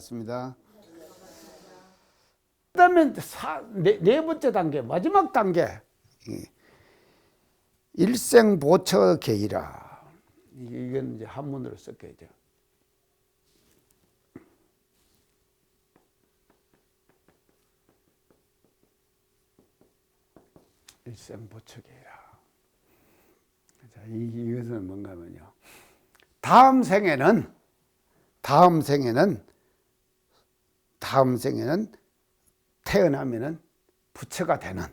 반갑습니다. 그다음에 네 번째 단계, 마지막 단계, 일생보처계이라. 이건 이제 한문으로 섞여야죠. 일생보처계이라. 자, 이것은 뭔가 하면요, 다음 생에는 태어나면은 부처가 되는,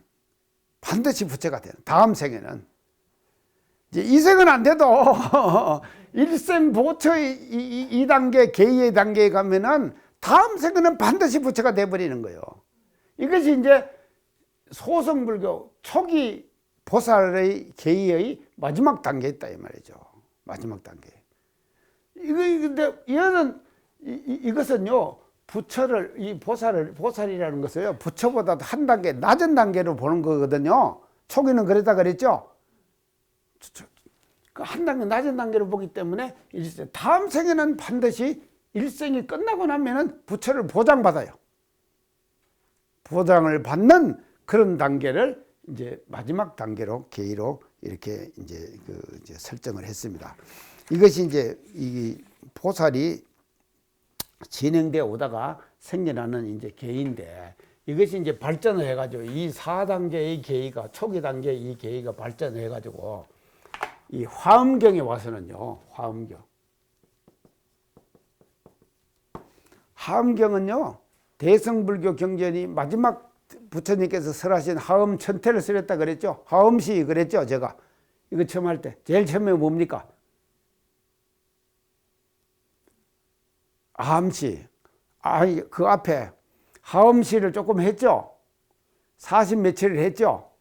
반드시 부처가 되는, 다음 생에는. 이제 이 생은 안 돼도 일생보처 이 단계, 계의 단계에 가면은 다음 생에는 반드시 부처가 돼버리는 거예요. 이것이 이제 소승불교 초기 보살의 계의 마지막 단계에 있다 이 말이죠. 마지막 단계. 근데 이것은요, 부처를, 이 보살이라는 것을요, 부처보다 한 단계 낮은 단계로 보는 거거든요. 초기는 그랬다 그랬죠. 한 단계 낮은 단계로 보기 때문에 다음 생에는 반드시 일생이 끝나고 나면은 부처를 보장받아요. 보장을 받는 그런 단계를 이제 마지막 단계로, 계의로 이렇게 이제 설정을 했습니다. 이것이 이제 이 보살이 진행되어 오다가 생겨나는 이제 계인데, 이것이 이제 발전을 해가지고 이 4단계의 계의가, 초기 단계 이 계의가 발전을 해가지고 이 화엄경에 와서는요, 화엄경은요, 대승불교 경전이 마지막 부처님께서 설하신 화엄천태를 쓰렸다 그랬죠. 화엄시 그랬죠. 제가 이거 처음 할 때 제일 처음에 뭡니까? 화엄시. 그 앞에 화엄시를 조금 했죠. 40 며칠을 했죠.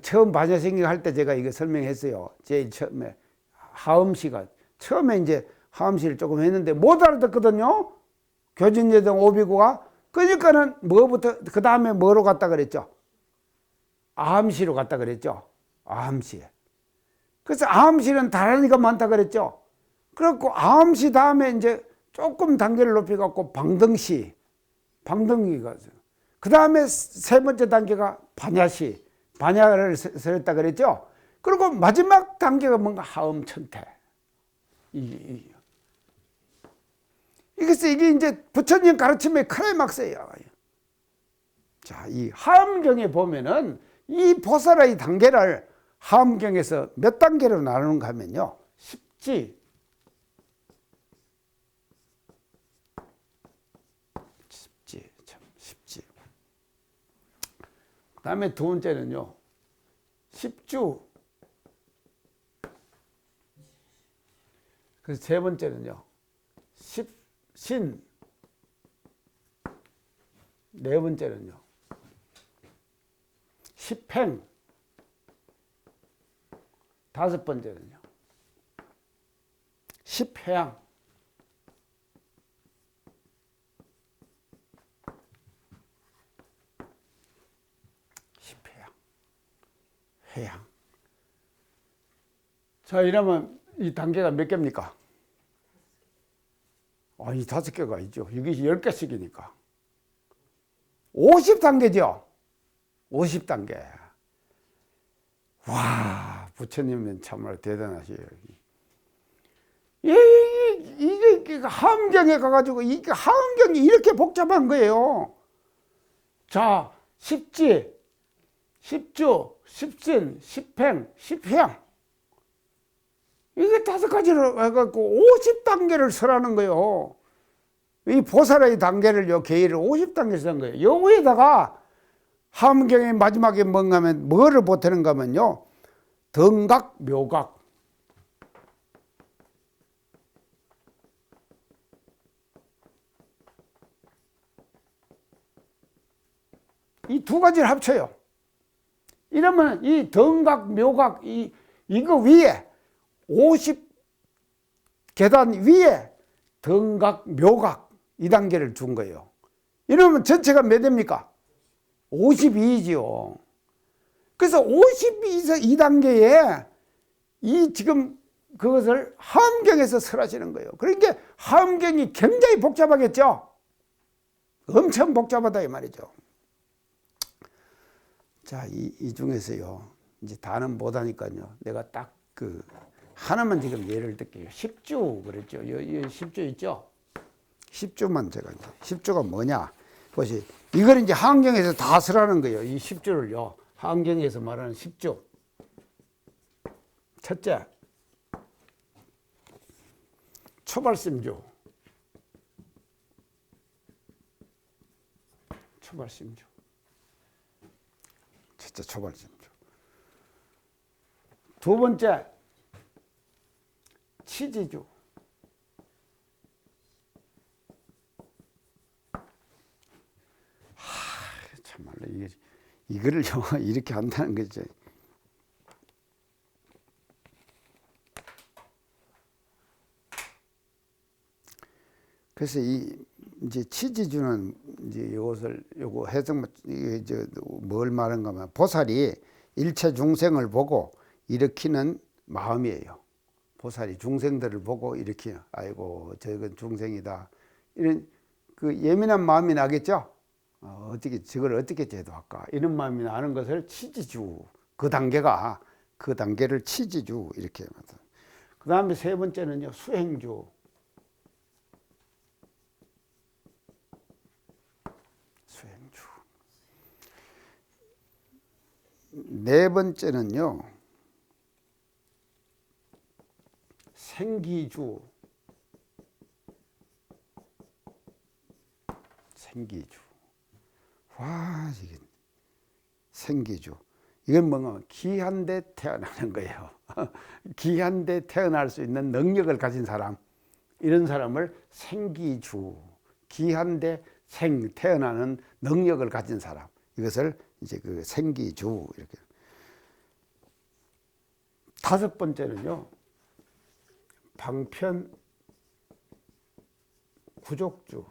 처음 반야생경 할 때 제가 이거 설명했어요. 제일 처음에 화엄시가, 처음에 이제 화엄시를 조금 했는데 못 알아듣거든요. 교진여정 오비구가. 그러니까는 뭐부터, 그 다음에 뭐로 갔다 그랬죠? 아함시로 갔다 그랬죠. 아함시. 그래서 아함시는 다르니까 많다 그랬죠. 그렇고 아함시 다음에 이제 조금 단계를 높여갖고 방등시, 방등기가. 그 다음에 세 번째 단계가 반야시, 반야를 설했다 그랬죠. 그리고 마지막 단계가 뭔가 화엄천태. 이게 이제 부처님 가르침의 클라이막스예요. 자, 이 화엄경에 보면은 이 보살의 단계를 화엄경에서 몇 단계로 나누는가 하면요, 십지, 그 다음에 두 번째는요, 십주, 그래서 세 번째는요, 십신, 네 번째는요, 십행, 다섯 번째는요, 십회양, 회양. 자, 이러면 이 단계가 몇 개입니까? 이 5개가 있죠. 이게 10개씩이니까 50단계죠. 50단계. 와, 부처님은 참으로 대단하시요. 이게 화엄경에 가가지고 이게 화엄경이 이렇게 복잡한 거예요. 자, 십지, 십주, 십신, 십행, 십회양. 이게 5가지로 해갖고 50단계를 설하는 거예요. 이 보살의 단계를요, 계의를 50단계를 쓴 거예요. 여기에다가 화엄경의 마지막에 뭔가 하면, 뭐를 보태는가 하면요, 등각, 묘각. 이 두 가지를 합쳐요. 이러면 이 등각, 묘각, 이거 위에 50계단 위에 등각, 묘각 이 단계를 준 거예요. 이러면 전체가 몇 대입니까? 52지요. 그래서 52단계에 이 지금 그것을 화엄경에서 설하시는 거예요. 그러니까 화엄경이 굉장히 복잡하겠죠. 엄청 복잡하다 이 말이죠. 자, 이 중에서요, 이제 다는 못하니까요, 내가 딱 그 하나만 지금 예를 들게요. 10주 그랬죠. 이 10주 있죠. 10주만 제가 이제 10주가 뭐냐? 그것이 이걸 이제 하안경에서 다 쓰라는 거예요. 이 10주를요. 하안경에서 말하는 10주. 첫째, 초발심주. 초발심주. 첫째 초발심주. 두 번째, 치지주. 참말로 이거를 이렇게 한다는 거죠. 그래서 이제 치지주는 이제 이것을 요거 해석 이제 뭘 말하는가 하면 보살이 일체 중생을 보고 일으키는 마음이에요. 보살이 중생들을 보고 일으키는, 아이고 저건 중생이다, 이런 그 예민한 마음이 나겠죠. 어떻게 저걸 어떻게 제도할까 이런 마음이 나는 것을 치지주, 그 단계를 치지주 이렇게. 그 다음에 세 번째는요, 수행주. 수행주. 네 번째는요, 생기주. 생기주. 와, 이게 생기주. 이건 뭔가 귀한데 태어나는 거예요. 귀한데 태어날 수 있는 능력을 가진 사람, 이런 사람을 생기주. 귀한데 태어나는 능력을 가진 사람, 이것을 이제 그 생기주 이렇게. 다섯 번째는요, 방편 구족주.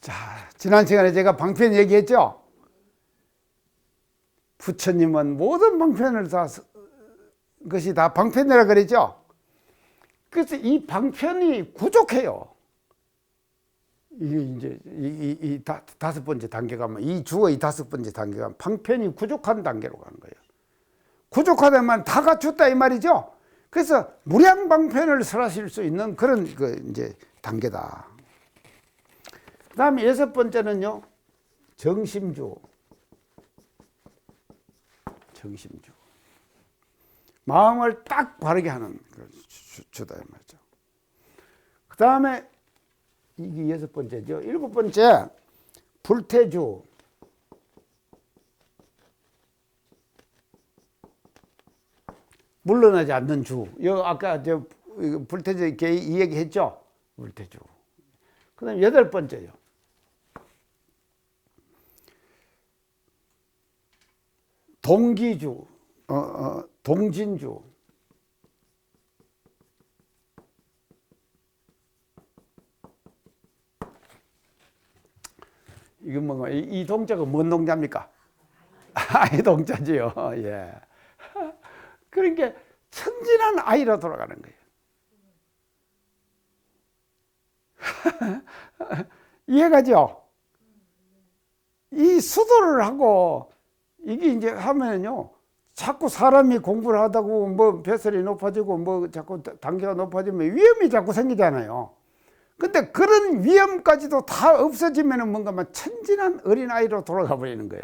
자, 지난 시간에 제가 방편 얘기했죠. 부처님은 모든 방편을 다 것이 다 방편이라 그랬죠. 그래서 이 방편이 부족해요. 이게 이제 이 다섯 번째 단계가 이 주어의 다섯 번째 단계가 방편이 부족한 단계로 가는 거예요. 부족하다면 다 갖췄다 이 말이죠. 그래서 무량 방편을 설하실 수 있는 그런 그 이제 단계다. 그다음에 여섯 번째는요, 정심주. 정심주. 마음을 딱 바르게 하는 주다 이 말이죠. 그다음에 이게 여섯 번째죠. 일곱 번째, 불태주. 물러나지 않는 주. 아까 저 불태주 이렇게 이 얘기했죠. 불태주. 그다음에 여덟 번째요, 동기주. 동진주. 이건 뭔가 이 동자가 뭔 동자입니까? 아이 동자지요. 예. 그러니까 천진한 아이로 돌아가는 거예요. 이해가죠? 이 수도를 하고 이게 이제 하면요, 자꾸 사람이 공부를 하다고 뭐 뱃살이 높아지고 뭐 자꾸 단계가 높아지면 위험이 자꾸 생기잖아요. 근데 그런 위험까지도 다 없어지면은 뭔가 막 천진한 어린아이로 돌아가 버리는 거예요.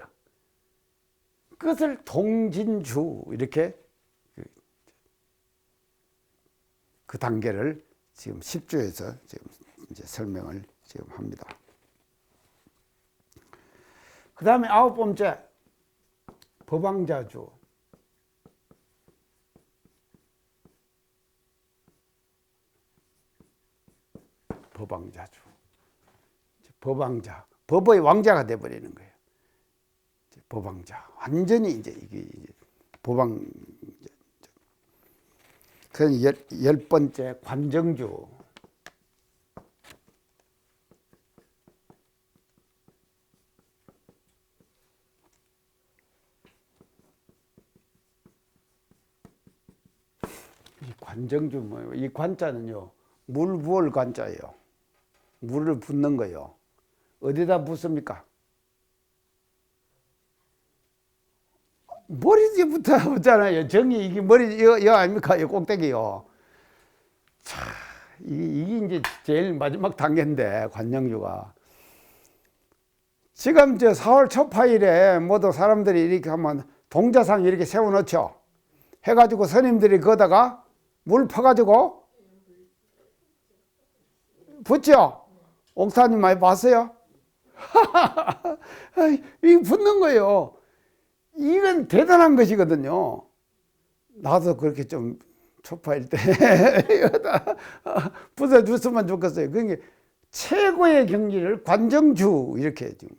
그것을 동진주 이렇게 그 단계를 지금 10주에서 지금 이제 설명을 지금 합니다. 그 다음에 아홉 번째, 법왕자주. 법왕자주. 법왕자. 법의 왕자가 돼버리는 거예요. 법왕자. 완전히 이제 이게 법왕. 그 열 번째, 관정주. 관정주 뭐 이 관자는요 물 부을 관자예요. 물을 붓는 거요. 어디다 붓습니까? 머리 뒤부터 붓잖아요. 정이 이게 머리 여 아닙니까? 여 꼭대기요. 자, 이게 이제 제일 마지막 단계인데 관정주가 지금 저 4월 초파일에 모두 사람들이 이렇게 하면 동자상 이렇게 세워놓죠. 해가지고 스님들이 거다가 물 퍼가지고 붓죠. 옥타님 많이 봤어요? 이 붓는 거예요. 이건 대단한 것이거든요. 나도 그렇게 좀 초파일 때 붓어줬으면 좋겠어요. 그게 최고의 경지를 관정주 이렇게 지금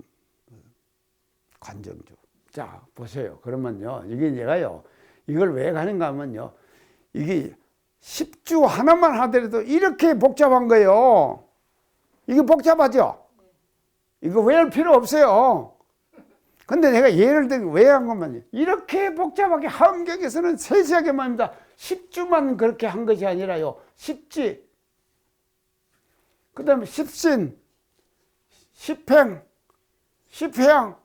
관정주. 자 보세요. 그러면요 이게 내가요 이걸 왜 가는가 하면요 이게 10주 하나만 하더라도 이렇게 복잡한 거예요. 이게 복잡하죠? 이거 외울 필요 없어요. 근데 내가 예를 들어 왜 한 것만요. 이렇게 복잡하게 하엄경에서는 세세하게만 합니다. 10주만 그렇게 한 것이 아니라요. 10지, 그 다음에 10신, 10행, 10회양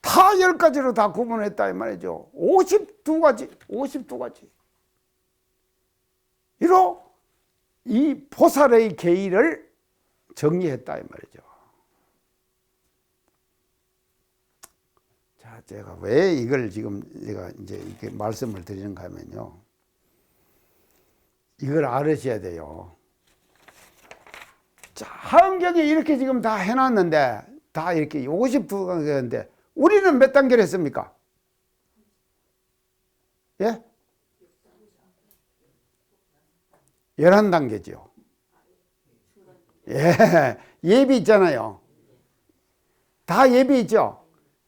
다 10가지로 다 구분했다 이 말이죠. 52가지, 52가지. 이로 이 보살의 계의를 정리했다 이 말이죠. 자, 제가 왜 이걸 지금 제가 이제 이렇게 말씀을 드리는가 하면요. 이걸 알으셔야 돼요. 자, 하엄경에 이렇게 지금 다 해놨는데, 다 이렇게 52단계인데, 우리는 몇 단계를 했습니까? 예? 11단계죠. 예, 예비 있잖아요. 다 예비 있죠.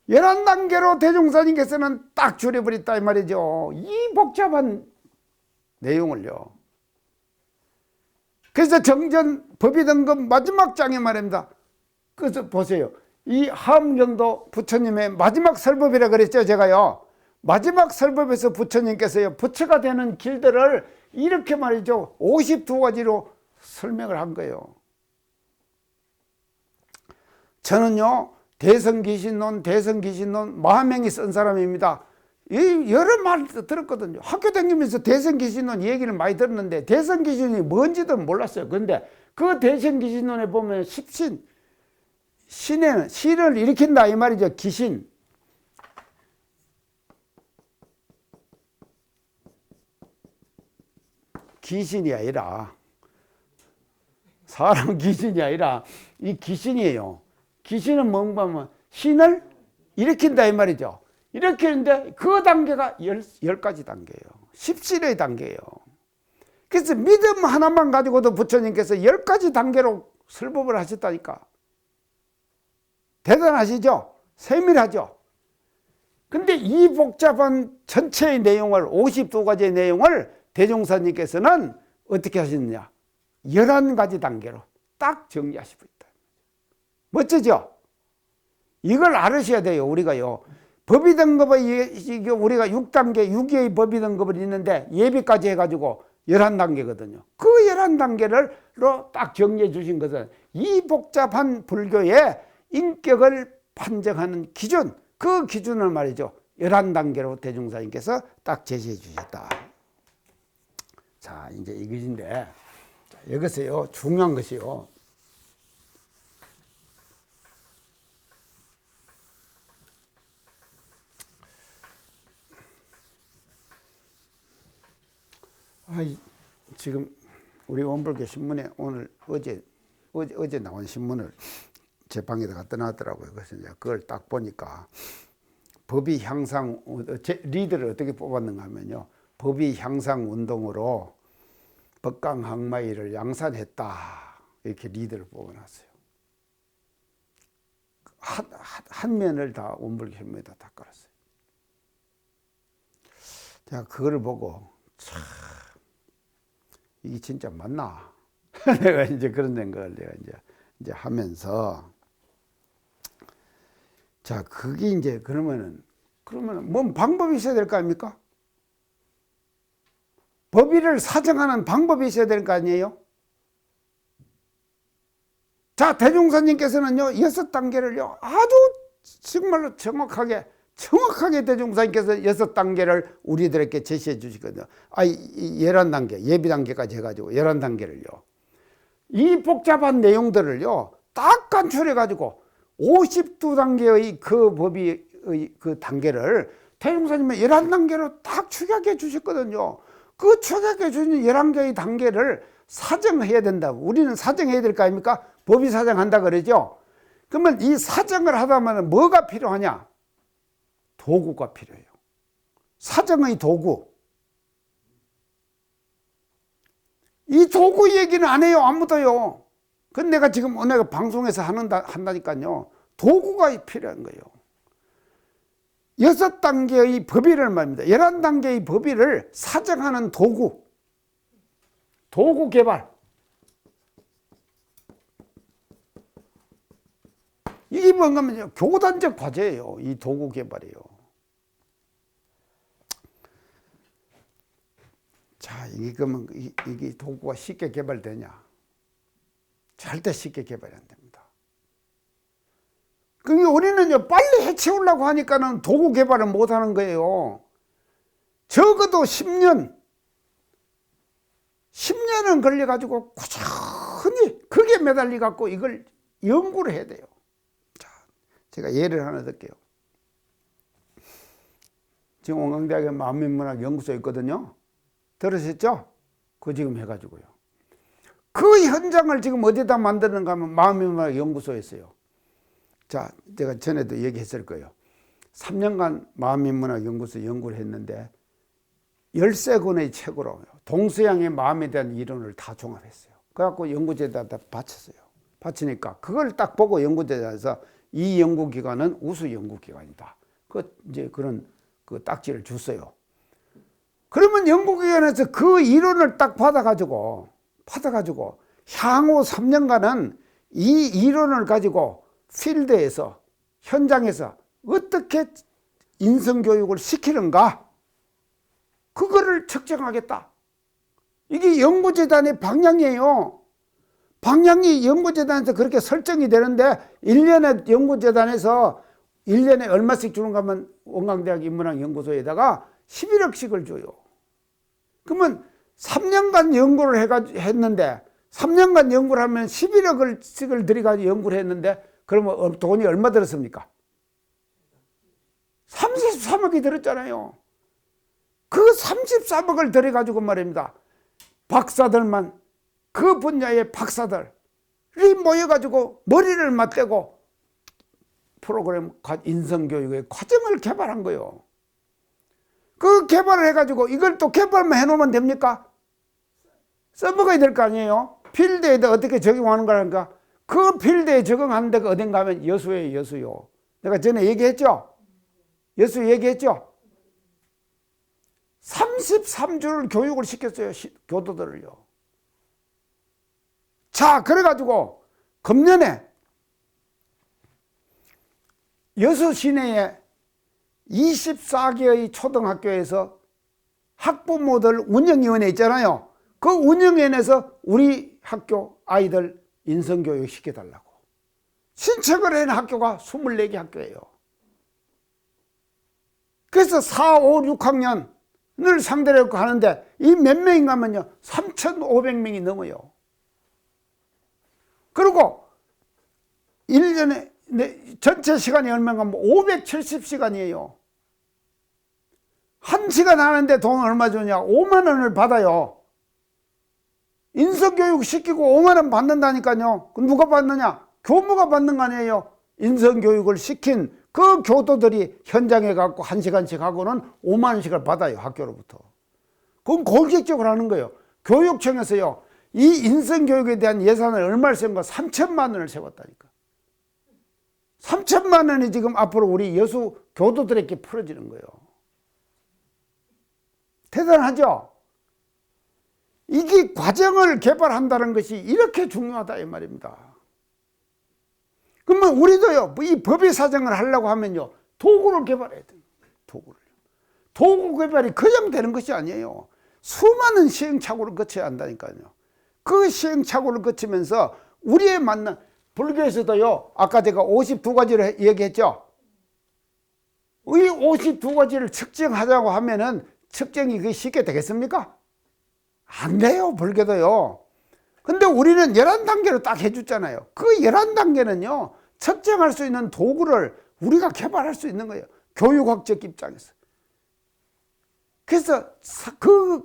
11단계로 대종사님께서는 딱 줄여버렸다 이 말이죠. 이 복잡한 내용을요. 그래서 정전 법의등급 마지막 장에 말입니다. 그래서 보세요. 이 하엄경도 부처님의 마지막 설법이라 그랬죠. 제가요. 마지막 설법에서 부처님께서요. 부처가 되는 길들을 이렇게 말이죠. 52가지로 설명을 한 거예요. 저는요. 대성귀신론, 마하명이 쓴 사람입니다. 여러 말 들었거든요. 학교 다니면서 대성귀신론 얘기를 많이 들었는데 대성귀신이 뭔지도 몰랐어요. 그런데 그 대성귀신론에 보면 십신, 신에는 신을 일으킨다 이 말이죠. 귀신. 귀신이 아니라 사람 귀신이 아니라 이 귀신이에요. 귀신은 뭔가 하면 신을 일으킨다 이 말이죠. 일으키는데 그 단계가 10가지 단계예요. 십신의 단계예요. 그래서 믿음 하나만 가지고도 부처님께서 10가지 단계로 설법을 하셨다니까. 대단하시죠? 세밀하죠? 근데 이 복잡한 전체의 내용을 52가지의 내용을 대종사님께서는 어떻게 하셨느냐? 11가지 단계로 딱 정리하시고 있다. 멋지죠? 이걸 알으셔야 돼요. 우리가요. 법의등급의 우리가 6단계 6위의 법의등급을 있는데 예비까지 해가지고 11단계거든요. 그 11단계로 딱 정리해 주신 것은 이 복잡한 불교의 인격을 판정하는 기준, 그 기준을 말이죠. 11단계로 대종사님께서 딱 제시해 주셨다. 자, 이제 이것인데, 여기서요, 중요한 것이요. 지금 우리 원불교 신문에 오늘 어제 나온 신문을 제 방에다 갖다 놨더라고요. 그래서 이제 그걸 딱 보니까 법의 향상, 제 리더를 어떻게 뽑았는가 하면요. 법의 향상 운동으로 법강 항마의를 양산했다. 이렇게 리더를 뽑아놨어요. 한 면을 다 원불교 신문에다 다 깔았어요. 제가 그거를 보고 참 이게 진짜 맞나? 내가 이제 그런 생각을 내가 이제 하면서 자, 그게 이제 그러면은 뭔 방법이 있어야 될 거 아닙니까? 법위를 사정하는 방법이 있어야 될 거 아니에요? 자, 대종사님께서는요, 6단계를요, 아주 정말로 정확하게 대종사님께서 6단계를 우리들에게 제시해 주시거든요. 11단계, 예비단계까지 해가지고 11단계를요. 이 복잡한 내용들을요, 딱 간추려가지고 52단계의 그 법의 그 단계를 대종사님은 11단계로 딱 축약해 주셨거든요. 그 축약해 주신 11개의 단계를 사정해야 된다고. 우리는 사정해야 될 거 아닙니까? 법이 사정한다 그러죠. 그러면 이 사정을 하다 보면 뭐가 필요하냐? 도구가 필요해요. 사정의 도구. 이 도구 얘기는 안 해요. 아무도요. 근데 내가 지금 내가 방송에서 한다니까요. 도구가 필요한 거예요. 6단계의 법위를 말입니다. 11단계의 법위를 사정하는 도구. 도구 개발. 이게 뭔가면요, 교단적 과제예요. 이 도구 개발이요. 자, 이게 그러면 이게 도구가 쉽게 개발되냐? 절대 쉽게 개발이 안 됩니다. 그러니까 우리는요, 빨리 해치우려고 하니까는 도구 개발을 못 하는 거예요. 적어도 10년은 걸려가지고 꾸준히 그게 매달려 갖고 이걸 연구를 해야 돼요. 자, 제가 예를 하나 들게요. 지금 원광대학에 만민문학연구소 있거든요. 들으셨죠? 그거 지금 해가지고요. 그 현장을 지금 어디다 만드는가 하면 만민문학연구소에 있어요. 자, 제가 전에도 얘기했을 거예요. 3년간 만민문학연구소 연구를 했는데 13권의 책으로 동서양의 마음에 대한 이론을 다 종합했어요. 그래갖고 연구제에다 바쳤어요. 바치니까 그걸 딱 보고 연구제에서 이 연구기관은 우수 연구기관이다. 이제 그런 그 딱지를 줬어요. 그러면 연구기관에서 그 이론을 딱 받아가지고 향후 3년간은 이 이론을 가지고 필드에서, 현장에서 어떻게 인성교육을 시키는가? 그거를 측정하겠다. 이게 연구재단의 방향이에요. 방향이 연구재단에서 그렇게 설정이 되는데 1년에 연구재단에서 1년에 얼마씩 주는가 하면 원광대학 인문학연구소에다가 11억씩을 줘요. 그러면 3년간 연구를 했는데 3년간 연구를 하면 11억씩을 들여가지고 연구를 했는데 그러면 돈이 얼마 들었습니까? 33억이 들었잖아요. 그 33억을 들여가지고 말입니다. 박사들만, 그 분야의 박사들이 모여가지고 머리를 맞대고 프로그램 인성교육의 과정을 개발한 거예요. 그 개발을 해가지고 이걸 또 개발만 해놓으면 됩니까? 써먹어야 될 거 아니에요? 필드에다 어떻게 적용하는 거라니까? 그 필드에 적용하는 데가 어딘가 하면 여수예요, 여수요. 내가 전에 얘기했죠? 여수 얘기했죠? 33주를 교육을 시켰어요, 교도들을요. 자, 그래가지고 금년에 여수 시내에 24개의 초등학교에서 학부모들 운영위원회 있잖아요. 그 운영위원회에서 우리 학교 아이들 인성교육 시켜달라고 신청을 한 학교가 24개 학교예요. 그래서 4, 5, 6학년을 상대로 하는데 이 몇 명인가 하면요 3,500명이 넘어요. 그리고 1년에 전체 시간이 얼마인가 하면 570시간이에요. 1시간 하는데 돈 얼마 주냐? 5만 원을 받아요. 인성교육 시키고 5만 원 받는다니까요. 그럼 누가 받느냐? 교무가 받는 거 아니에요. 인성교육을 시킨 그 교도들이 현장에 가고 1시간씩 하고는 5만 원씩을 받아요. 학교로부터. 그건 공식적으로 하는 거예요. 교육청에서요. 이 인성교육에 대한 예산을 얼마를 세운가? 3천만 원을 세웠다니까. 3천만 원이 지금 앞으로 우리 여수 교도들에게 풀어지는 거예요. 대단하죠? 이게 과정을 개발한다는 것이 이렇게 중요하다 이 말입니다. 그러면 우리도요, 이 법의 사정을 하려고 하면요, 도구를 개발해야 돼요. 도구 개발이 그냥 되는 것이 아니에요. 수많은 시행착오를 거쳐야 한다니까요. 그 시행착오를 거치면서 우리에 맞는, 불교에서도요, 아까 제가 52가지를 얘기했죠. 이 52가지를 측정하자고 하면은 측정이 그게 쉽게 되겠습니까? 안 돼요, 불교도요. 근데 우리는 11단계로 딱 해줬잖아요. 그 11단계는요, 측정할 수 있는 도구를 우리가 개발할 수 있는 거예요. 교육학적 입장에서. 그래서 그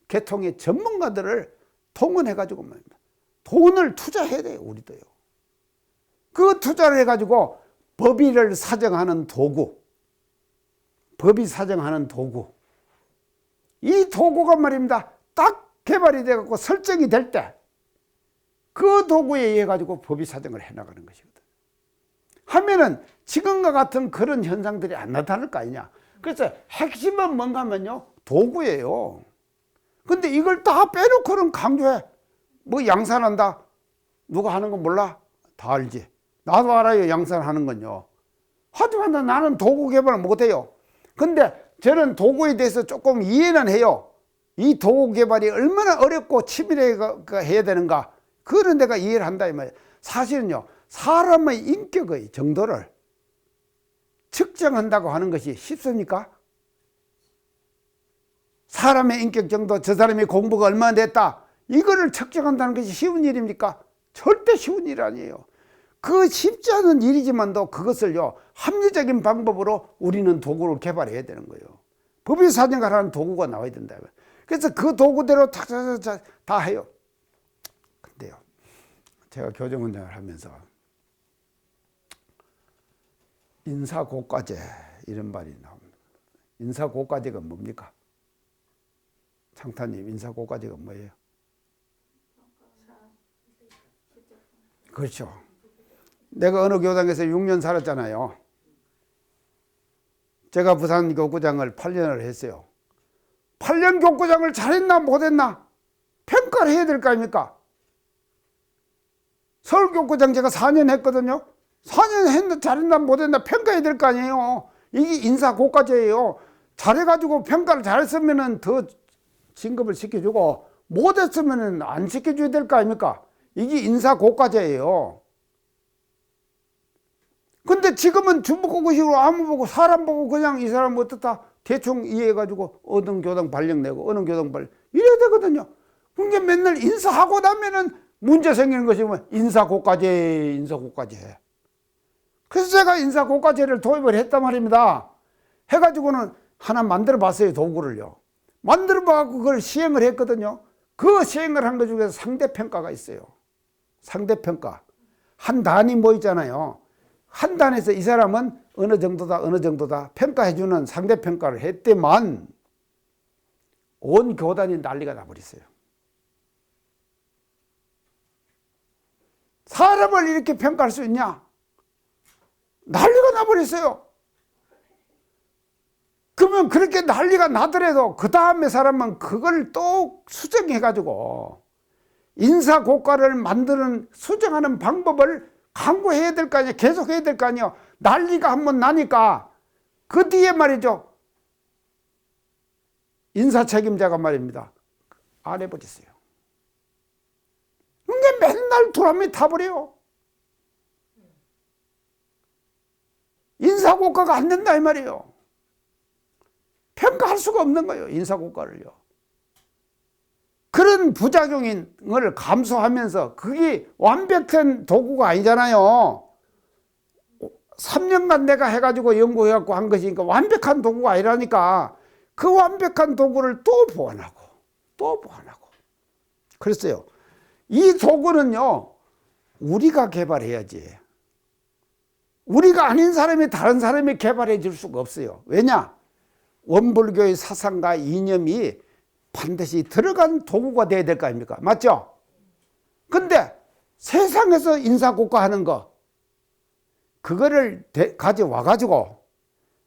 계통의 전문가들을 동원해가지고 말입니다. 돈을 투자해야 돼요, 우리도요. 그 투자를 해가지고 법의를 사정하는 도구, 법이 사정하는 도구, 이 도구가 말입니다. 딱 개발이 돼갖고 설정이 될 때 그 도구에 의해 가지고 법이 사정을 해나가는 것이거든. 하면은 지금과 같은 그런 현상들이 안 나타날 거 아니냐. 그래서 핵심은 뭔가 하면요, 도구예요. 근데 이걸 다 빼놓고는 강조해. 뭐 양산한다, 누가 하는 거 몰라? 다 알지. 나도 알아요, 양산하는 건요. 하지만 나는 도구 개발을 못해요. 근데 저는 도구에 대해서 조금 이해는 해요. 이 도구 개발이 얼마나 어렵고 치밀하게 해야 되는가, 그런 데가 이해를 한다 이 말이에요. 사실은요, 사람의 인격의 정도를 측정한다고 하는 것이 쉽습니까? 사람의 인격 정도, 저 사람이 공부가 얼마나 됐다, 이거를 측정한다는 것이 쉬운 일입니까? 절대 쉬운 일 아니에요. 그 쉽지 않은 일이지만도 그것을요, 합리적인 방법으로 우리는 도구를 개발해야 되는 거예요. 법의 사정을 하는 도구가 나와야 된다. 그래서 그 도구대로 다 해요. 근데요, 제가 교정원장을 하면서 인사고과제 이런 말이 나옵니다. 인사고과제가 뭡니까? 창타님, 인사고과제가 뭐예요? 그렇죠. 내가 어느 교당에서 6년 살았잖아요. 제가 부산 교구장을 8년을 했어요. 8년 교구장을 잘했나 못했나 평가를 해야 될 거 아닙니까? 서울 교구장 제가 4년 했거든요. 4년 했나 잘했나 못했나 평가해야 될 거 아니에요. 이게 인사고과제예요. 잘해가지고 평가를 잘했으면 더 진급을 시켜주고 못했으면 안 시켜줘야 될 거 아닙니까? 이게 인사고과제예요. 근데 지금은 중복고시로 아무 보고 사람 보고 그냥 이 사람 어떻다 대충 이해해가지고 어느 교당 발령 내고 어느 교당 발령 이래야 되거든요. 그게 맨날 인사하고 나면은 문제 생기는 것이 뭐 인사고과제, 인사고과제. 그래서 제가 인사고과제를 도입을 했단 말입니다. 해가지고는 하나 만들어 봤어요, 도구를요. 만들어 봐갖고 그걸 시행을 했거든요. 그 시행을 한 것 중에서 상대평가가 있어요. 상대평가. 한 단이 모이잖아요. 한 단에서 이 사람은 어느 정도다 어느 정도다 평가해주는 상대평가를 했더만 온 교단이 난리가 나버렸어요. 사람을 이렇게 평가할 수 있냐? 난리가 나버렸어요. 그러면 그렇게 난리가 나더라도 그 다음에 사람은 그걸 또 수정해가지고 인사고과를 만드는 수정하는 방법을 강구해야 될 거 아니에요. 계속 해야 될 거 아니에요. 난리가 한번 나니까 그 뒤에 말이죠, 인사 책임자가 말입니다, 안 해버렸어요. 그게 맨날 도람이 타버려요. 인사고과가 안 된다 이 말이에요. 평가할 수가 없는 거예요, 인사고과를요. 그런 부작용을 감수하면서 그게 완벽한 도구가 아니잖아요. 3년간 내가 해가지고 연구해갖고 한 것이니까 완벽한 도구가 아니라니까 그 완벽한 도구를 또 보완하고 또 보완하고 그랬어요. 이 도구는요, 우리가 개발해야지. 우리가 아닌 사람이 다른 사람이 개발해 줄 수가 없어요. 왜냐? 원불교의 사상과 이념이 반드시 들어간 도구가 돼야 될 거 아닙니까? 맞죠? 근데 세상에서 인사고과 하는 거, 그거를 가져와 가지고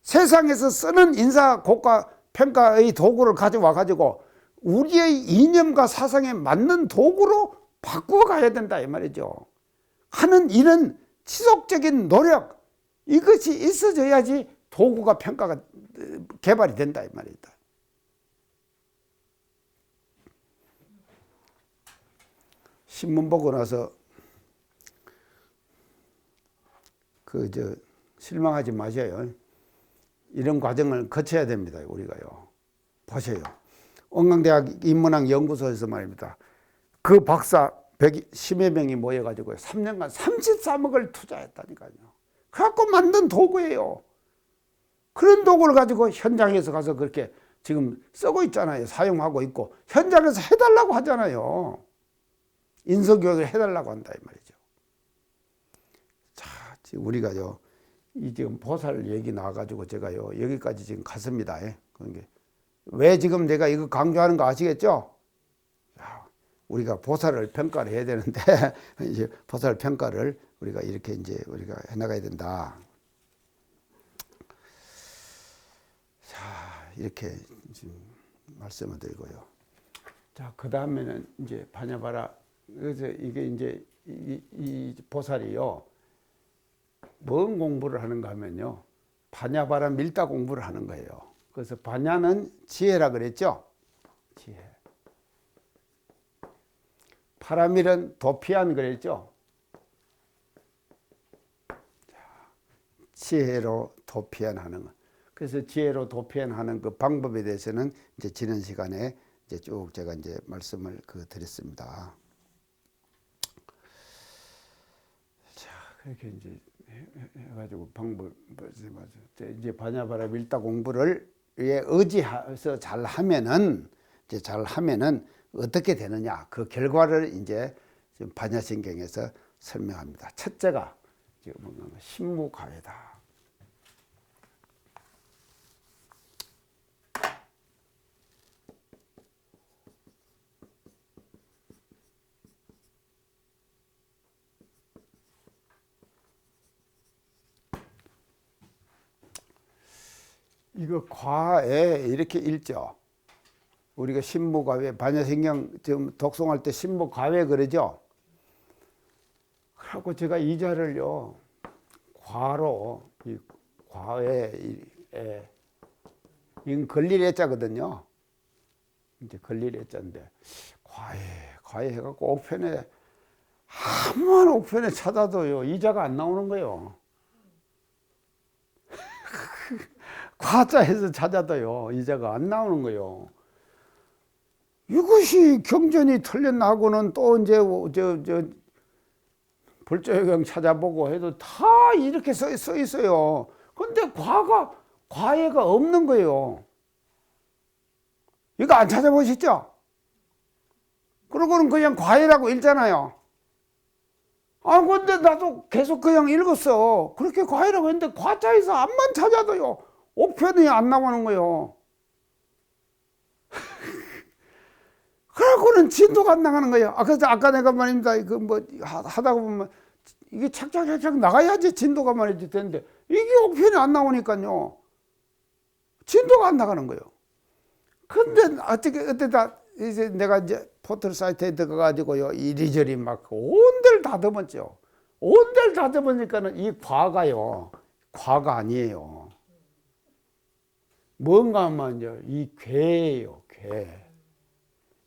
세상에서 쓰는 인사고과 평가의 도구를 가져와 가지고 우리의 이념과 사상에 맞는 도구로 바꾸어 가야 된다 이 말이죠. 하는 이런 지속적인 노력, 이것이 있어져야지 도구가 평가가 개발이 된다 이 말이다. 신문 보고 나서 실망하지 마셔요. 이런 과정을 거쳐야 됩니다. 우리가요. 보세요. 원광대학 인문학 연구소에서 말입니다. 그 박사 110여 명이 모여가지고 3년간 33억을 투자했다니까요. 그래갖고 만든 도구예요. 그런 도구를 가지고 현장에서 가서 그렇게 지금 쓰고 있잖아요. 사용하고 있고 현장에서 해달라고 하잖아요. 인서교육을 해달라고 한다 이 말이죠. 자, 지금 우리가요. 이 지금 보살 얘기 나와가지고 제가요 여기까지 지금 갔습니다. 그러니까 왜 지금 내가 이거 강조하는 거 아시겠죠? 우리가 보살을 평가를 해야 되는데 이제 보살 평가를 우리가 이렇게 이제 우리가 해나가야 된다. 자, 이렇게 지금 말씀을 드리고요. 자, 그 다음에는 이제 바냐바라. 그래서 이게 이제 이 보살이요. 뭔 공부를 하는가 하면요. 바냐바라 밀다 공부를 하는 거예요. 그래서 바냐는 지혜라 그랬죠. 지혜. 파라밀은 도피한 그랬죠. 지혜로 도피한하는 것. 그래서 지혜로 도피한하는 그 방법에 대해서는 이제 지난 시간에 이제 쭉 제가 이제 말씀을 드렸습니다. 자, 그렇게 이제 해가지고 방법 이제 바냐바라 밀다 공부를 의지해서 잘 하면은 어떻게 되느냐 그 결과를 이제 지금 반야신경에서 설명합니다. 첫째가 지금 신무가회다. 이거 과에 이렇게 읽죠. 우리가 신무과외, 반야신경 지금 독송할 때 신무과외 그러죠. 그래갖고 제가 이 자를요, 과로, 이 과외, 이건 걸릴 애자거든요. 이제 걸릴 애자인데, 과외 해갖고 옥편에, 아무한 옥편에 찾아도요, 이자가 안 나오는 거예요. 과자에서 찾아도요, 이자가 안 나오는 거예요. 이것이 경전이 틀렸나고는 또 이제 불조효경 찾아보고 해도 다 이렇게 써 있어요. 근데 과외가 없는 거예요. 이거 안 찾아보셨죠? 그러고는 그냥 과외라고 읽잖아요. 근데 나도 계속 그냥 읽었어. 그렇게 과외라고 했는데 과자에서 암만 찾아도요, 옥편이 안 나오는 거예요. 그러고는 진도가 안 나가는 거예요. 그래서 아까 내가 말입니다. 하다 보면 이게 착착착착 나가야지 진도가 말이지 되는데 이게 옥편이 안 나오니까요. 진도가 안 나가는 거예요. 근데 어때다 이제 내가 이제 포털 사이트에 들어가가지고요. 이리저리 막 온 데를 다 덮었죠. 온 데를 다 덮으니까는 이 과가 아니에요. 뭔가 하면 이제 이 괴예요. 괴.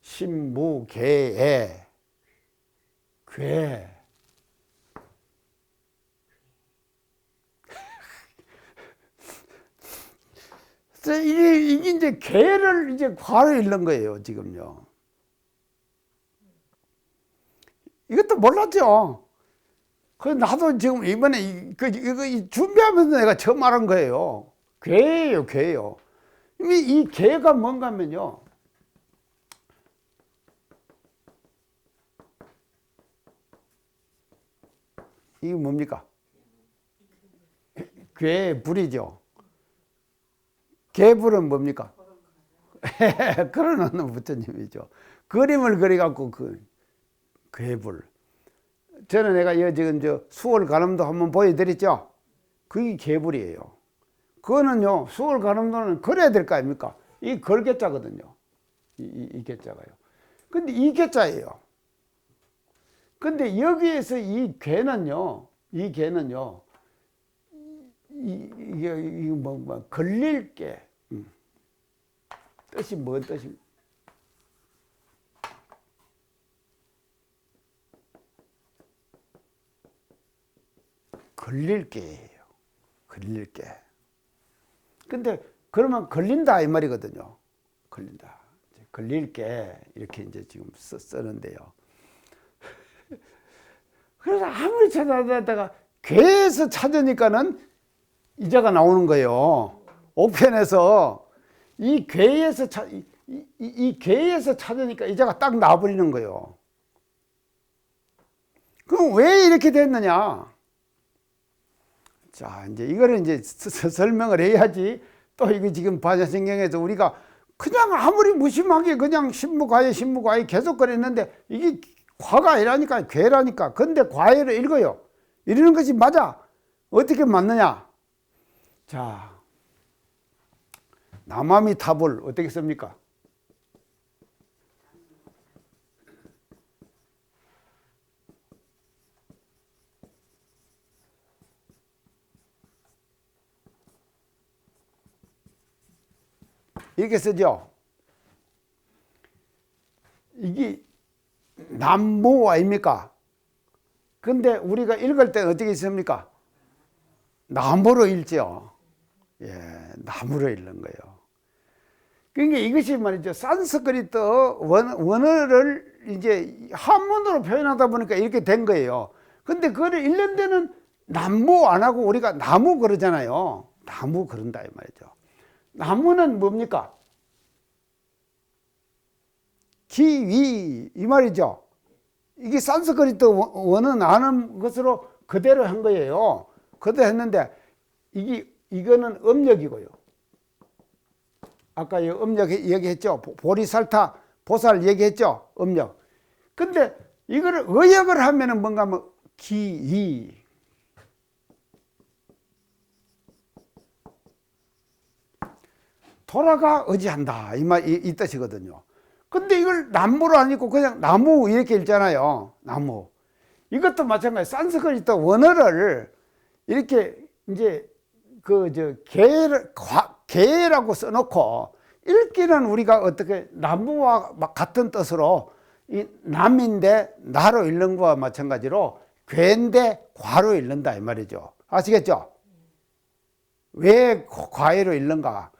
신무괴의 괴. 이게 이제 괴를 이제 과로 읽는 거예요, 지금요. 이것도 몰랐죠. 나도 지금 이번에 이거 준비하면서 내가 처음 알은 거예요. 괴예요. 이 괴가 뭔가 하면요. 이게 뭡니까? 괴불이죠. 괴불은 뭡니까? 그러는 부처님이죠. 그림을 그려갖고 괴불. 저는 내가 지금 수월 가늠도 한번 보여드렸죠? 그게 괴불이에요. 그거는요, 수월 가늠도는 그려야 될 거 아닙니까? 이 걸개자거든요. 이 개자가요. 근데 이 개자예요. 근데 여기에서 이 괴는요, 이게 걸릴 게, 뜻이 뭔 뜻이? 걸릴 게예요. 걸릴 게. 근데 그러면 걸린다 이 말이거든요. 걸린다. 걸릴 게 이렇게 이제 지금 쓰는데요. 그래서 아무리 찾아다가 괴에서 찾으니까는 이자가 나오는 거예요. 옥편에서 이 괴에서 이 괴에서 찾으니까 이자가 딱 나와버리는 거예요. 그럼 왜 이렇게 됐느냐? 자, 이제 이거를 이제 설명을 해야지. 또 이게 지금 반야신경에서 우리가 그냥 아무리 무심하게 그냥 신무과외 계속 그랬는데 이게 과가 아니라니까 괴라니까. 근데 과외를 읽어요. 이러는 것이 맞아. 어떻게 맞느냐? 자, 남아미타불 어떻게 씁니까? 이렇게 쓰죠. 이게 남무 아닙니까? 근데 우리가 읽을 때 어떻게 읽습니까? 나무로 읽죠. 예, 나무로 읽는 거예요. 그러니까 이것이 말이죠. 산스크리트 원어를 이제 한문으로 표현하다 보니까 이렇게 된 거예요. 근데 그걸 읽는 데는 나무 안 하고 우리가 나무 그러잖아요. 나무 그런다 이 말이죠. 나무는 뭡니까? 기위 이 말이죠. 이게 산스크리트 원은 아는 것으로 그대로 한 거예요. 그대로 했는데 이거는 음력이고요. 아까 음력 얘기했죠. 보리살타 보살 얘기했죠. 음력. 근데 이거를 의역을 하면은 뭔가 뭐 기위 돌아가 의지한다 이 뜻이거든요. 근데 이걸 나무로 안 읽고 그냥 나무 이렇게 읽잖아요. 나무. 이것도 마찬가지. 산스크리트 원어를 이렇게 이제 개라고 써놓고 읽기는 우리가 어떻게 나무와 같은 뜻으로 이 남인데 나로 읽는 거와 마찬가지로 괴인데 과로 읽는다 이 말이죠. 아시겠죠? 왜 과로 읽는가?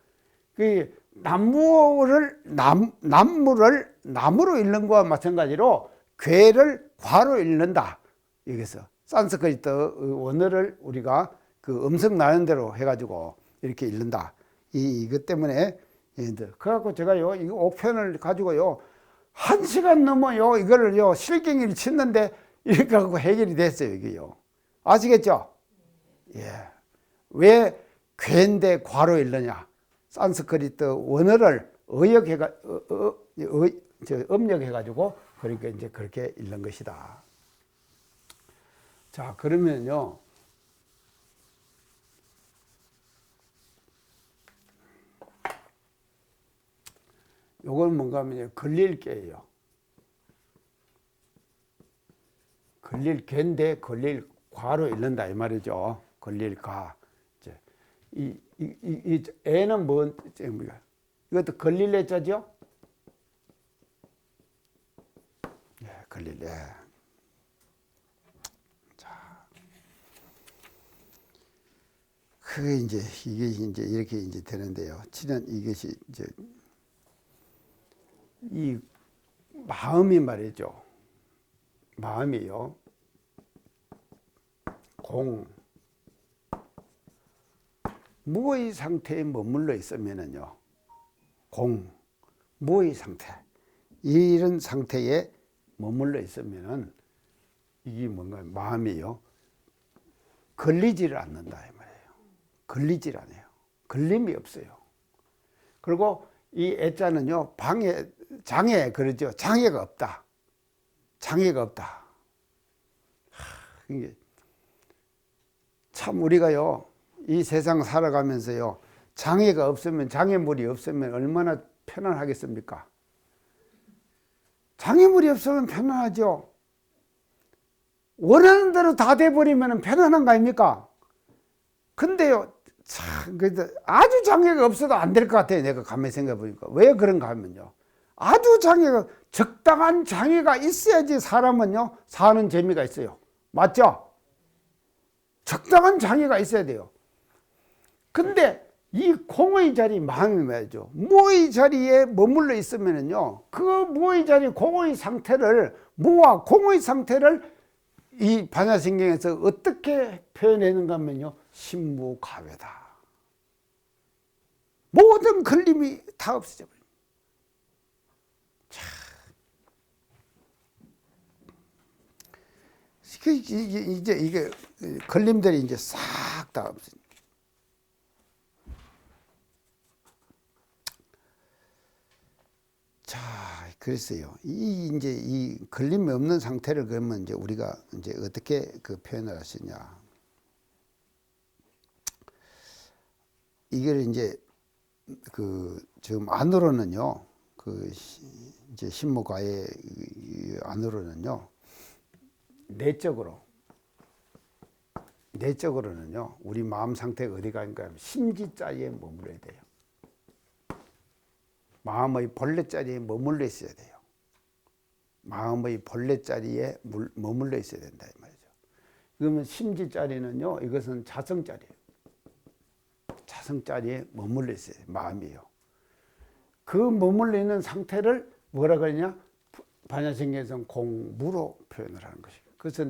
그 나무를 나무로 읽는 거와 마찬가지로 괴를 과로 읽는다. 여기서 산스크리트 원어를 우리가 그 음성 나는 대로 해가지고 이렇게 읽는다. 이것 때문에 그래갖고 제가요 이 옥편을 가지고요 1시간 넘어요 이거를요 실갱이를 쳤는데 이렇게 하고 해결이 됐어요 이게요. 아시겠죠? 예. 왜 괴인데 과로 읽느냐? 산스크리트 원어를 음력해가지고 그러니까 이제 그렇게 읽는 것이다. 자, 그러면요. 요건 뭔가 하면 걸릴 게예요. 걸릴 개인데 걸릴 과로 읽는다 이 말이죠. 걸릴 과. 이 애는 뭔입니까? 이것도 걸릴 애자죠? 예, 걸릴 애. 자, 그게 이제 이게 이제 이렇게 이제 되는데요. 치는 이것이 이제 이 마음이 말이죠. 마음이요. 무의 상태에 머물러 있으면은요, 무의 상태, 이런 상태에 머물러 있으면은 이게 뭔가 마음이요, 걸리지를 않는다 이 말이에요. 걸리질 않아요. 걸림이 없어요. 그리고 이 애자는요, 장애 그러죠. 장애가 없다. 장애가 없다. 이게 참 우리가요. 이 세상 살아가면서요 장애가 없으면 장애물이 없으면 얼마나 편안하겠습니까? 장애물이 없으면 편안하죠. 원하는 대로 다 돼버리면 편안한 거 아닙니까? 근데요 참 아주 장애가 없어도 안 될 것 같아요. 내가 가만히 생각해 보니까. 왜 그런가 하면요 아주 장애가 적당한 장애가 있어야지 사람은요 사는 재미가 있어요. 맞죠? 적당한 장애가 있어야 돼요. 근데 이 공의 자리, 마음이 말이죠. 무의 자리에 머물러 있으면은요, 그 무의 자리, 공의 상태를, 무와 공의 상태를 이 반야신경에서 어떻게 표현하는가 하면요, 신무가외다. 모든 걸림이 다 없어져 버립니다. 이게 걸림들이 이제 싹 다 없어집니다. 자, 그랬어요. 이제 이 걸림이 없는 상태를 그러면 이제 우리가 이제 어떻게 그 표현을 하시냐. 이걸 이제 그 지금 안으로는요, 그 이제 신무가의 안으로는요, 내적으로는요, 우리 마음 상태가 어디가 있는가 하면 심지 자리에 머물러야 돼요. 마음의 본래 자리에 머물러 있어야 돼요. 마음의 본래 자리에 머물러 있어야 된다 이 말이죠. 그러면 심지 자리는요, 이것은 자성 자리예요. 자성 자리에 머물러 있어요. 마음이요. 그 머물러 있는 상태를 뭐라 그러냐? 반야신경에서는 공무로 표현을 하는 것이에요. 그래서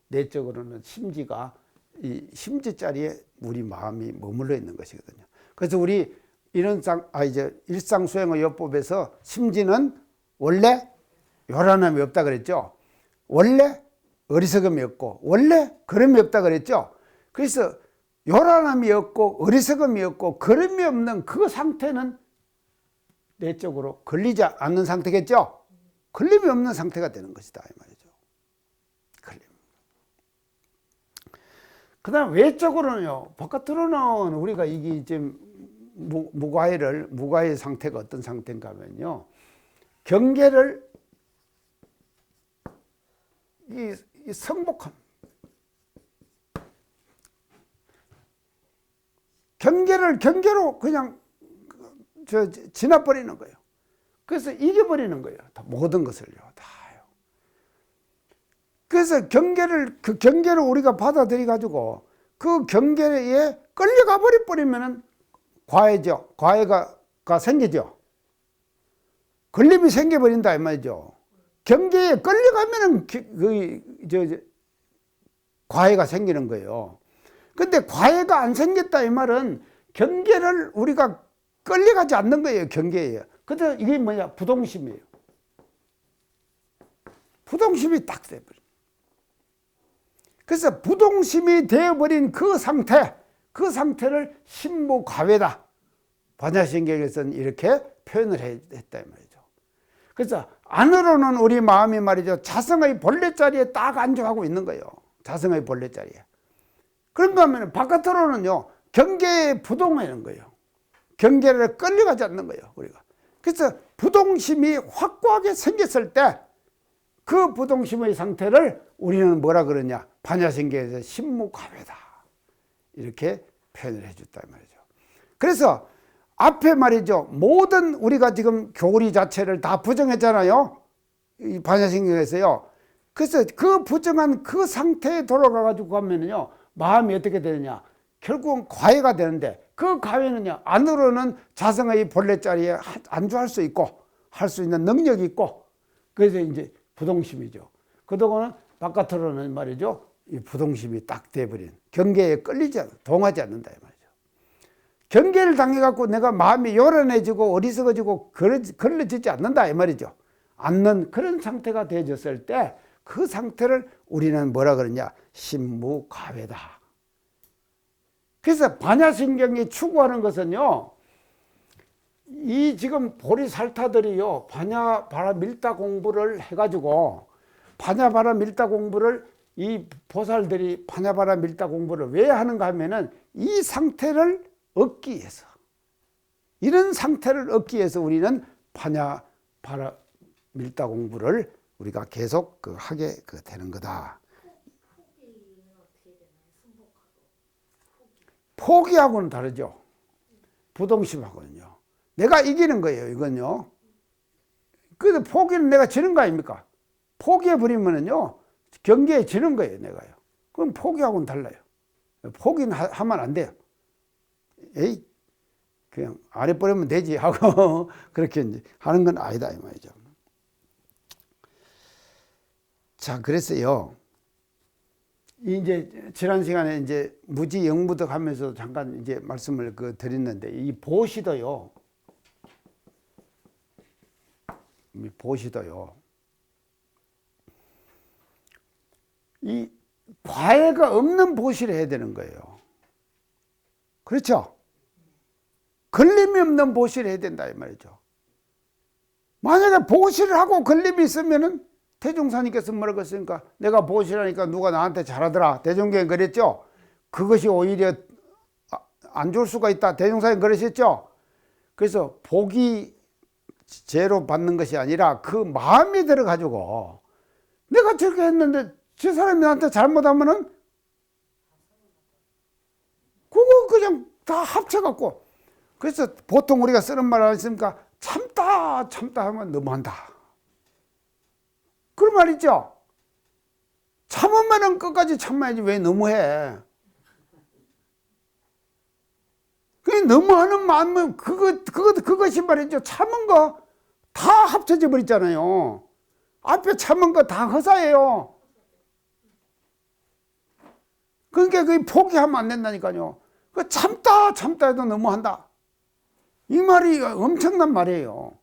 내적으로는 심지가 이 심지 자리에 우리 마음이 머물러 있는 것이거든요. 그래서 우리 일상 수행의 요법에서 심지는 원래 요란함이 없다 그랬죠. 원래 어리석음이 없고 원래 걸음이 없다 그랬죠. 그래서 요란함이 없고 어리석음이 없고 걸음이 없는 그 상태는 내적으로 걸리지 않는 상태겠죠. 걸림이 없는 상태가 되는 것이다 이 말이죠. 걸림. 그다음 외적으로는요. 바깥으로는 우리가 이게 지금 무과의 상태가 어떤 상태인가 하면요. 경계를 이 성복함. 경계로 그냥 지나버리는 거예요. 그래서 이겨버리는 거예요. 다 모든 것을요. 다요. 그래서 그 경계를 우리가 받아들여 가지고 그 경계에 끌려가 버리면은 과해죠. 과해가 생기죠. 걸림이 생겨버린다 이 말이죠. 경계에 끌려가면은 과해가 생기는 거예요. 근데 과해가 안 생겼다 이 말은 경계를 우리가 끌려가지 않는 거예요. 경계에. 근데 이게 뭐냐? 부동심이에요. 부동심이 딱 돼버린. 그래서 부동심이 되어버린 그 상태를 신무가외다. 반야신경에서는 이렇게 표현을 했다 이 말이죠. 그래서 안으로는 우리 마음이 말이죠. 자성의 본래 자리에 딱 안주하고 있는 거예요. 자성의 본래 자리에. 그런가 하면 바깥으로는요. 경계에 부동하는 거예요. 경계를 끌려가지 않는 거예요. 우리가. 그래서 부동심이 확고하게 생겼을 때 그 부동심의 상태를 우리는 뭐라 그러냐. 반야신경에서 신무가외다. 이렇게 표현을 해줬다 말이죠. 그래서 앞에 말이죠. 모든 우리가 지금 교리 자체를 다 부정했잖아요. 이 반야신경에서요. 그래서 그 부정한 그 상태에 돌아가 가지고 하면은요. 마음이 어떻게 되느냐. 결국은 과외가 되는데 그 과외는요. 안으로는 자성의 본래 자리에 안주할 수 있고 할 수 있는 능력이 있고 그래서 이제 부동심이죠. 그동안은 바깥으로는 말이죠. 이 부동심이 딱 돼버린 경계에 동하지 않는다 이 말이죠. 경계를 당해갖고 내가 마음이 요란해지고 어리석어지고 걸러지지 않는다 이 말이죠. 않는 그런 상태가 되어졌을 때 그 상태를 우리는 뭐라 그러냐. 신무가외다. 그래서 반야신경이 추구하는 것은요. 이 지금 보리살타들이요. 반야바라밀타 공부를 해가지고 반야바라밀타 공부를 이 보살들이 반야바라밀타 공부를 왜 하는가 하면은 이 상태를 얻기 위해서 이런 상태를 얻기 위해서 우리는 반야바라밀타 공부를 우리가 계속 하게 되는 거다. 포기하고는 다르죠. 부동심하고는요. 내가 이기는 거예요. 이건요. 그래서 포기는 내가 지는 거 아닙니까? 포기해버리면은요. 경계에 지는 거예요. 내가요. 그럼 포기하고는 달라요. 포기는 하면 안 돼요. 에이, 그냥 안 해버리면 되지 하고 그렇게 이제 하는 건 아니다 이 말이죠. 자, 그래서요. 이제 지난 시간에 이제 무지 영무덕 하면서 잠깐 이제 말씀을 드렸는데 이 보시도요. 이 과외가 없는 보시를 해야 되는 거예요. 그렇죠? 걸림이 없는 보시를 해야 된다 이 말이죠. 만약에 보시를 하고 걸림이 있으면은 태종사님께서 뭐라고 했습니까? 내가 보시라니까 누가 나한테 잘하더라. 대종경에 그랬죠? 그것이 오히려 안 좋을 수가 있다. 대종사님 그러셨죠? 그래서 복이 죄로 받는 것이 아니라 그 마음이 들어가지고 내가 저렇게 했는데 저 사람이 나한테 잘못하면은 그거 그냥 다 합쳐갖고 그래서 보통 우리가 쓰는 말 아니십니까? 참다 하면 너무한다. 그런 말 있죠? 참으면은 끝까지 참아야지 왜 너무해? 그 너무하는 마음은 그것이 말이죠. 참은 거 다 합쳐져 버렸잖아요. 앞에 참은 거 다 허사예요. 그러니까 그 포기하면 안 된다니까요. 그 참다 해도 너무한다. 이 말이 엄청난 말이에요.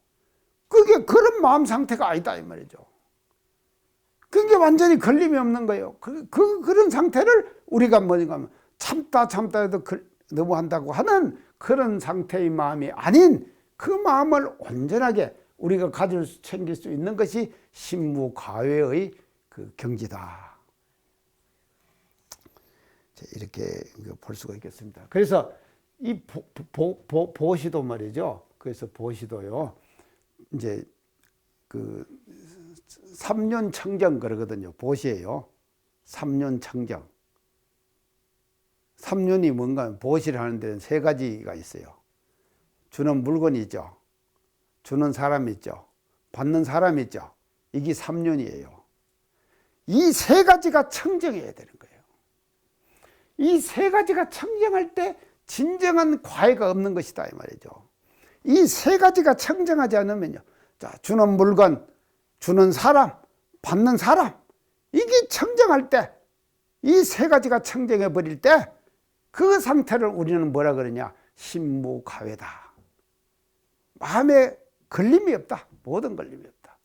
그게 그런 마음 상태가 아니다 이 말이죠. 그게 완전히 걸림이 없는 거예요. 그런 상태를 우리가 뭐냐면 하면 참다 해도 너무한다고 하는 그런 상태의 마음이 아닌 그 마음을 온전하게 우리가 챙길 수 있는 것이 신무과외의 그 경지다. 이렇게 볼 수가 있겠습니다. 그래서 이 보시도 말이죠. 그래서 보시도요. 이제 그 3년 청정 그러거든요. 보시예요. 3년 청정. 3년이 뭔가 보시를 하는 데는 세 가지가 있어요. 주는 물건이 있죠. 주는 사람이 있죠. 받는 사람이 있죠. 이게 3년이에요. 이 세 가지가 청정해야 되는 거예요. 이 세 가지가 청정할 때 진정한 과외가 없는 것이다 이 말이죠. 이 세 가지가 청정하지 않으면요. 자, 주는 물건, 주는 사람, 받는 사람 이게 청정할 때 이 세 가지가 청정해 버릴 때 그 상태를 우리는 뭐라 그러냐? 신무과외다. 마음에 걸림이 없다. 모든 걸림이 없다.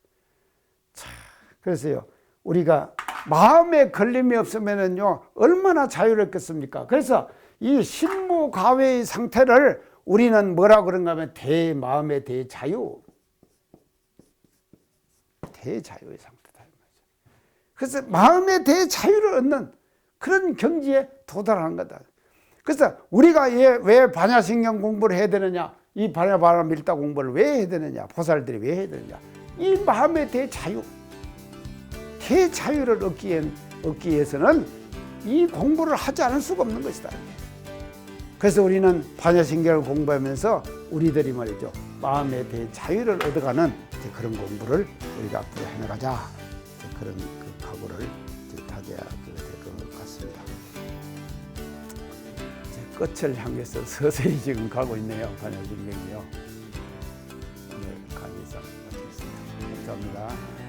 자, 그래서요. 우리가 마음에 걸림이 없으면은요. 얼마나 자유롭겠습니까? 그래서 이 신무과외의 상태를 우리는 뭐라 그런가 하면 대마음의 대자유. 대자유의 상태다. 그래서 마음의 대자유를 얻는 그런 경지에 도달하는 거다. 그래서 우리가 왜 반야신경 공부를 해야 되느냐? 이 반야바라밀다 공부를 왜 해야 되느냐? 보살들이 왜 해야 되느냐? 이 마음의 대자유를 얻기 위해서는 이 공부를 하지 않을 수가 없는 것이다. 그래서 우리는 반야신경을 공부하면서 우리들이 말이죠. 마음의 대자유를 얻어가는 그런 공부를 우리가 앞으로 해나가자. 그런 각오를 다져야 될 것 같습니다. 끝을 향해서 서서히 지금 가고 있네요. 반야신경이요. 오늘 강의상 마치겠습니다. 감사합니다.